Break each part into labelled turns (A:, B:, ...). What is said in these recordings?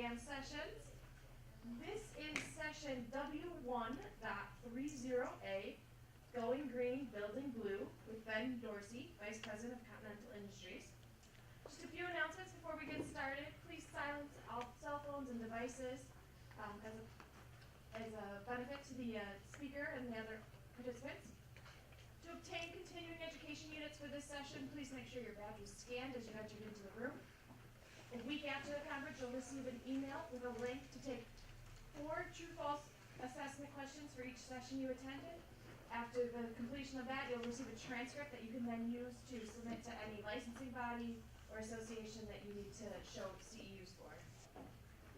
A: exam sessions. This is session W1.30A, Going Green, Building Blue, with Ben Dorsey, Vice President of Continental Industries. Just a few announcements before we get started. Please silence all cell phones and devices as a benefit to the speaker and the other participants. To obtain continuing education units for this session, please make sure your badge was scanned as you entered into the room. A week after the conference, you'll receive an email with a link to take 4 true-false assessment questions for each session you attended. After the completion of that, you'll receive a transcript that you can then use to submit to any licensing body or association that you need to show CEUs for.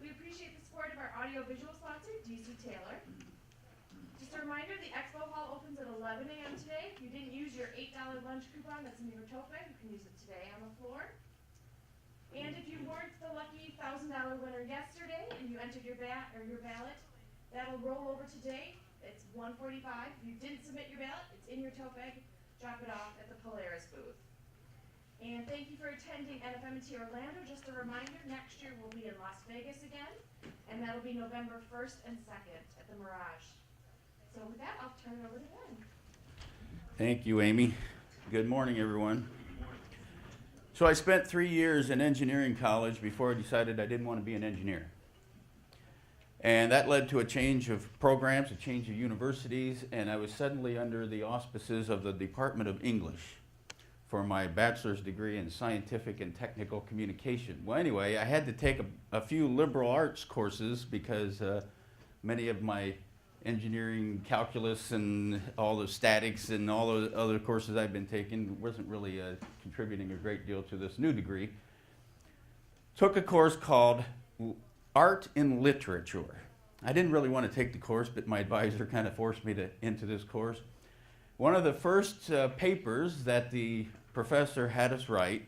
A: We appreciate the support of our audio-visual sponsor, DC Taylor. Just a reminder, the expo hall opens at 11 a.m. today. If you didn't use your $8 lunch coupon that's in your tote bag, you can use it today on the floor. And if you weren't the lucky $1,000 winner yesterday and you entered your ballot, that'll roll over today. It's 1:45. If you didn't submit your ballot, it's in your tote bag. Drop it off at the Polaris booth. And thank you for attending NFM&T Orlando. Just a reminder, next year we'll be in Las Vegas again, and that'll be November 1st and 2nd at the Mirage. So with that, I'll turn it over to Ben.
B: Thank you, Amy. Good morning, everyone. So I spent 3 years in engineering college before I decided I didn't want to be an engineer. And that led to a change of programs, a change of universities, and I was suddenly under the auspices of the Department of English for my bachelor's degree in scientific and technical communication. Well, anyway, I had to take a few liberal arts courses because many of my engineering calculus and all the statics and all the other courses I've been taking wasn't really contributing a great deal to this new degree. Took a course called Art in Literature. I didn't really want to take the course, but my advisor kind of forced me into this course. One of the first papers that the professor had us write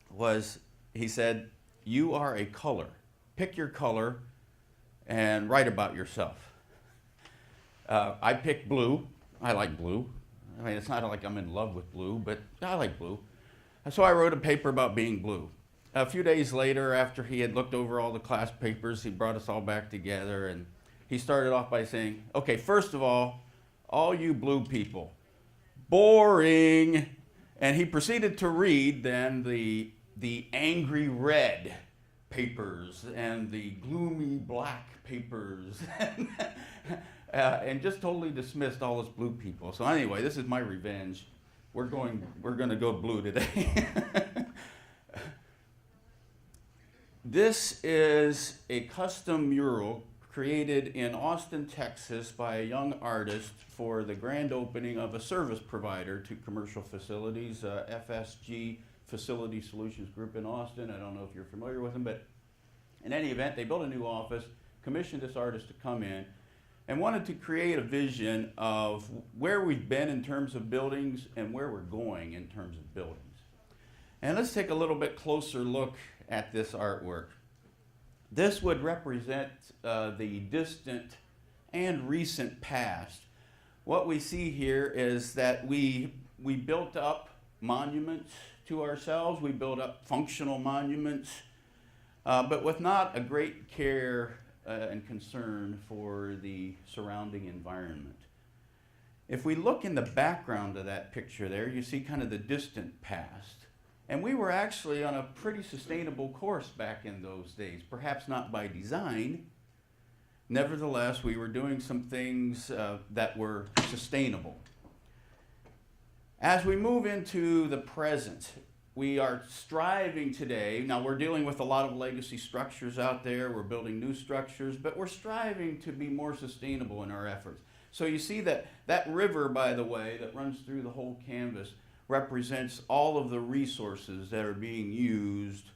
B: was, he said, "You are a color. Pick your color and write about yourself." I picked blue. I like blue. I mean, it's not like I'm in love with blue, but I like blue. So I wrote a paper about being blue. A few days later, after he had looked over all the class papers, he brought us all back together, and he started off by saying, "Okay, first of all you blue people, boring." And he proceeded to read then the angry red papers and the gloomy black papers. And just totally dismissed all us blue people. So anyway, this is my revenge. We're going to go blue today. This is a custom mural created in Austin, Texas by a young artist for the grand opening of a service provider to commercial facilities, FSG Facility Solutions Group in Austin. I don't know if you're familiar with them, but in any event, they built a new office, commissioned this artist to come in, and wanted to create a vision of where we've been in terms of buildings and where we're going in terms of buildings. And let's take a little bit closer look at this artwork. This would represent the distant and recent past. What we see here is that we built up monuments to ourselves, we built up functional monuments, but with not a great care and concern for the surrounding environment. If we look in the background of that picture there, you see kind of the distant past. And we were actually on a pretty sustainable course back in those days, perhaps not by design. Nevertheless, we were doing some things that were sustainable. As we move into the present, we are striving today. Now, we're dealing with a lot of legacy structures out there. We're building new structures, but we're striving to be more sustainable in our efforts. So you see that river, by the way, that runs through the whole canvas represents all of the resources that are being used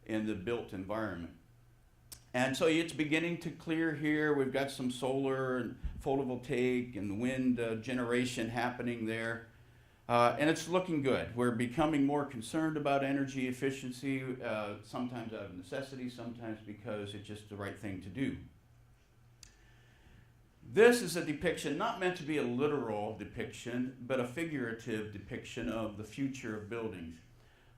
B: in the built environment. And so it's beginning to clear here. We've got some solar and photovoltaic and wind generation happening there. And it's looking good. We're becoming more concerned about energy efficiency, sometimes out of necessity, sometimes because it's just the right thing to do. This is a depiction, not meant to be a literal depiction, but a figurative depiction of the future of buildings.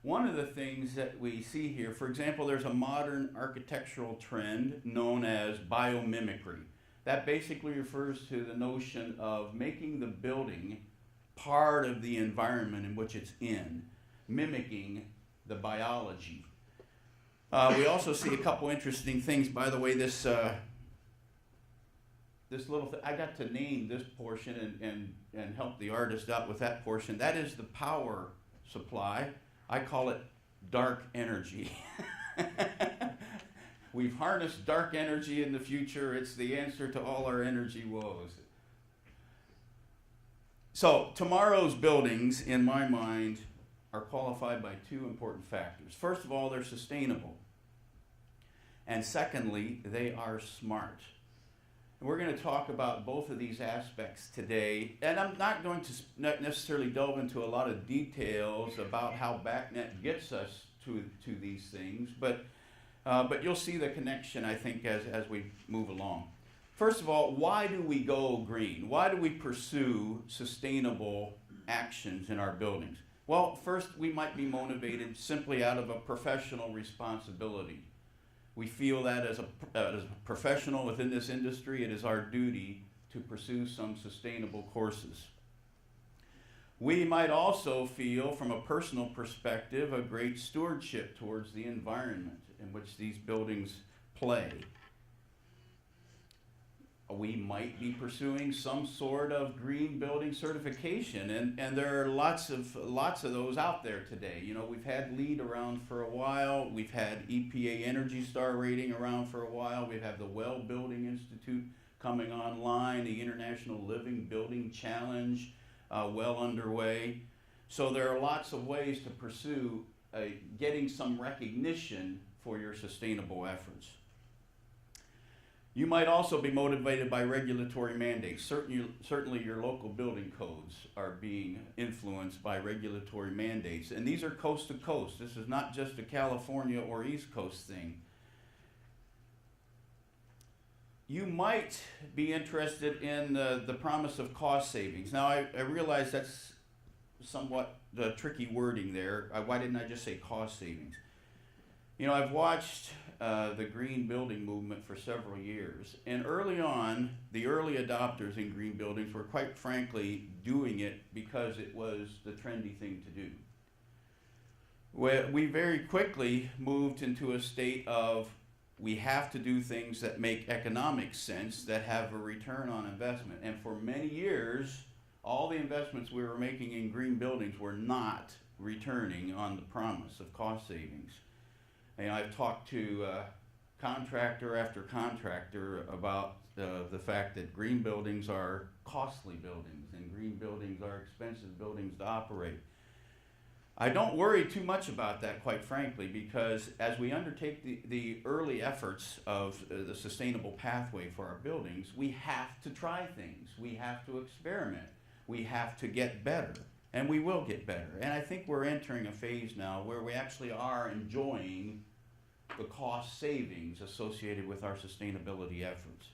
B: One of the things that we see here, for example, there's a modern architectural trend known as biomimicry. That basically refers to the notion of making the building part of the environment in which it's in, mimicking the biology. We also see a couple interesting things. By the way, this little thing, I got to name this portion and help the artist out with that portion. That is the power supply. I call it dark energy. We've harnessed dark energy in the future. It's the answer to all our energy woes. So tomorrow's buildings, in my mind, are qualified by two important factors. First of all, they're sustainable. And secondly, they are smart. And we're going to talk about both of these aspects today. And I'm not going to necessarily delve into a lot of details about how BACnet gets us to these things, but you'll see the connection, I think, as we move along. First of all, why do we go green? Why do we pursue sustainable actions in our buildings? Well, first, we might be motivated simply out of a professional responsibility. We feel that as a professional within this industry, it is our duty to pursue some sustainable courses. We might also feel, from a personal perspective, a great stewardship towards the environment in which these buildings play. We might be pursuing some sort of green building certification, and there are lots of those out there today. You know, we've had LEED around for a while. We've had EPA Energy Star rating around for a while. We have the Well Building Institute coming online, the International Living Building Challenge well underway. So there are lots of ways to pursue getting some recognition for your sustainable efforts. You might also be motivated by regulatory mandates. Certainly your local building codes are being influenced by regulatory mandates. And these are coast to coast. This is not just a California or East Coast thing. You might be interested in the promise of cost savings. Now, I realize that's somewhat the tricky wording there. Why didn't I just say cost savings? You know, I've watched the green building movement for several years, and early on, the early adopters in green buildings were quite frankly doing it because it was the trendy thing to do. We very quickly moved into a state of we have to do things that make economic sense, that have a return on investment. And for many years, all the investments we were making in green buildings were not returning on the promise of cost savings. And I've talked to contractor after contractor about the fact that green buildings are costly buildings and green buildings are expensive buildings to operate. I don't worry too much about that, quite frankly, because as we undertake the early efforts of the sustainable pathway for our buildings, we have to try things, we have to experiment, we have to get better, and we will get better. And I think we're entering a phase now where we actually are enjoying the cost savings associated with our sustainability efforts.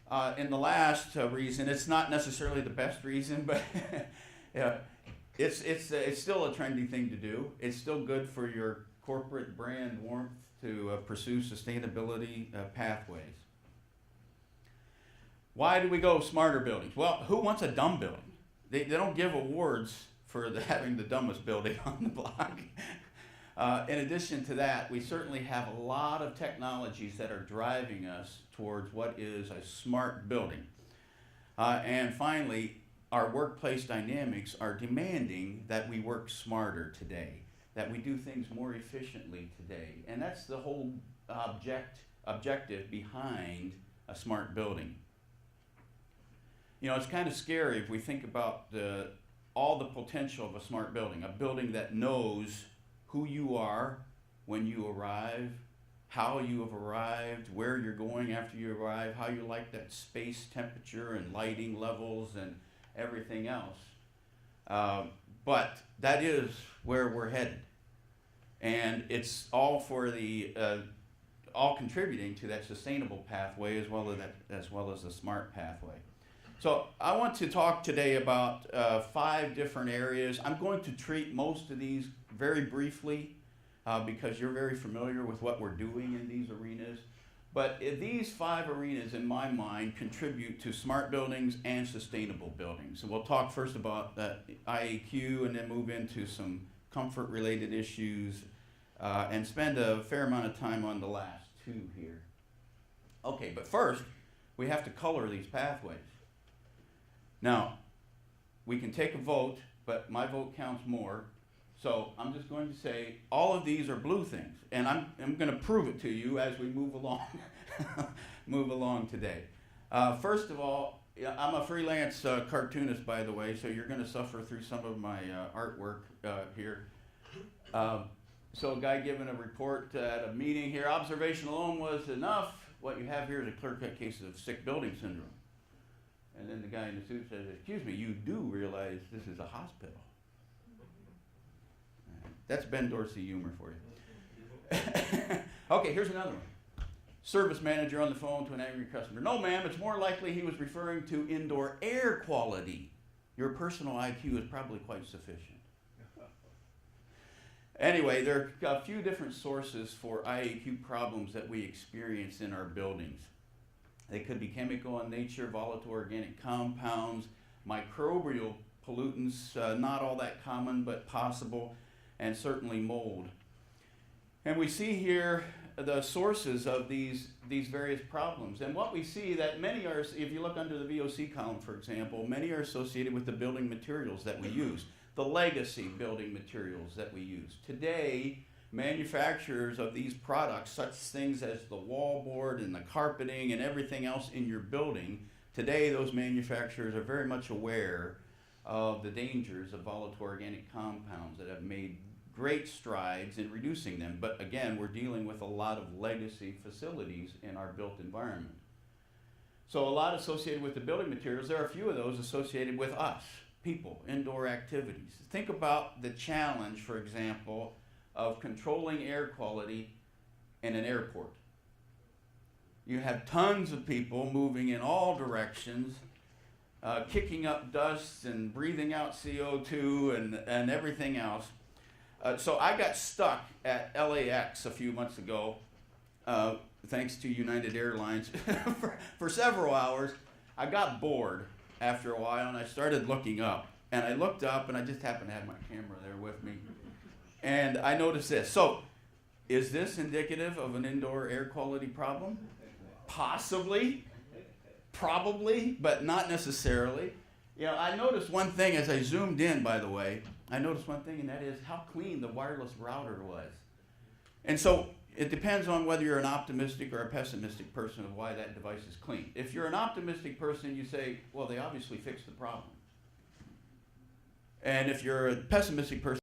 B: And the last reason, it's not necessarily the best reason, but it's still a trendy thing to do. It's still good for your corporate brand warmth to pursue sustainability pathways. Why do we go smarter buildings? Well, who wants a dumb building? They don't give awards for having the dumbest building on the block. In addition to that, we certainly have a lot of technologies that are driving us towards what is a smart building. And finally, our workplace dynamics are demanding that we work smarter today, that we do things more efficiently today. And that's the whole objective behind a smart building. You know, it's kind of scary if we think about all the potential of a smart building, a building that knows who you are when you arrive, how you have arrived, where you're going after you arrive, how you like that space temperature and lighting levels and everything else. But that is where we're headed. And it's all for all contributing to that sustainable pathway as well as the smart pathway. So I want to talk today about 5 different areas. I'm going to treat most of these very briefly because you're very familiar with what we're doing in these arenas. But these 5 arenas, in my mind, contribute to smart buildings and sustainable buildings. So we'll talk first about IAQ and then move into some comfort-related issues and spend a fair amount of time on the last 2 here. Okay, but first, we have to color these pathways. Now, we can take a vote, but my vote counts more. So I'm just going to say all of these are blue things, and I'm going to prove it to you as we move along, move along today. First of all, I'm a freelance cartoonist, by the way, so you're going to suffer through some of my artwork here. So a guy giving a report at a meeting here, observation alone was enough. What you have here is a clear-cut case of sick building syndrome. And then the guy in the suit says, excuse me, you do realize this is a hospital. That's Ben Dorsey humor for you. Okay, here's another one. Service manager on the phone to an angry customer. No, ma'am, it's more likely he was referring to indoor air quality. Your personal IQ is probably quite sufficient. Anyway, there are a few different sources for IAQ problems that we experience in our buildings. They could be chemical in nature, volatile organic compounds, microbial pollutants, not all that common, but possible, and certainly mold. And we see here the sources of these various problems. And what we see that many are, if you look under the VOC column, for example, many are associated with the building materials that we use, the legacy building materials that we use. Today, manufacturers of these products, such things as the wallboard and the carpeting and everything else in your building, today those manufacturers are very much aware of the dangers of volatile organic compounds that have made great strides in reducing them. But again, we're dealing with a lot of legacy facilities in our built environment. So a lot associated with the building materials, there are a few of those associated with us, people, indoor activities. Think about the challenge, for example, of controlling air quality in an airport. You have tons of people moving in all directions, kicking up dust and breathing out CO2 and everything else. So I got stuck at LAX a few months ago, thanks to United Airlines, for several hours. I got bored after a while and I started looking up. And I looked up and I just happened to have my camera there with me. And I noticed this. So, is this indicative of an indoor air quality problem? Possibly, probably, but not necessarily. You know, I noticed one thing as I zoomed in, by the way. I noticed one thing, and that is how clean the wireless router was. And so, it depends on whether you're an optimistic or a pessimistic person of why that device is clean. If you're an optimistic person, you say, well, they obviously fixed the problem. And if you're a pessimistic person,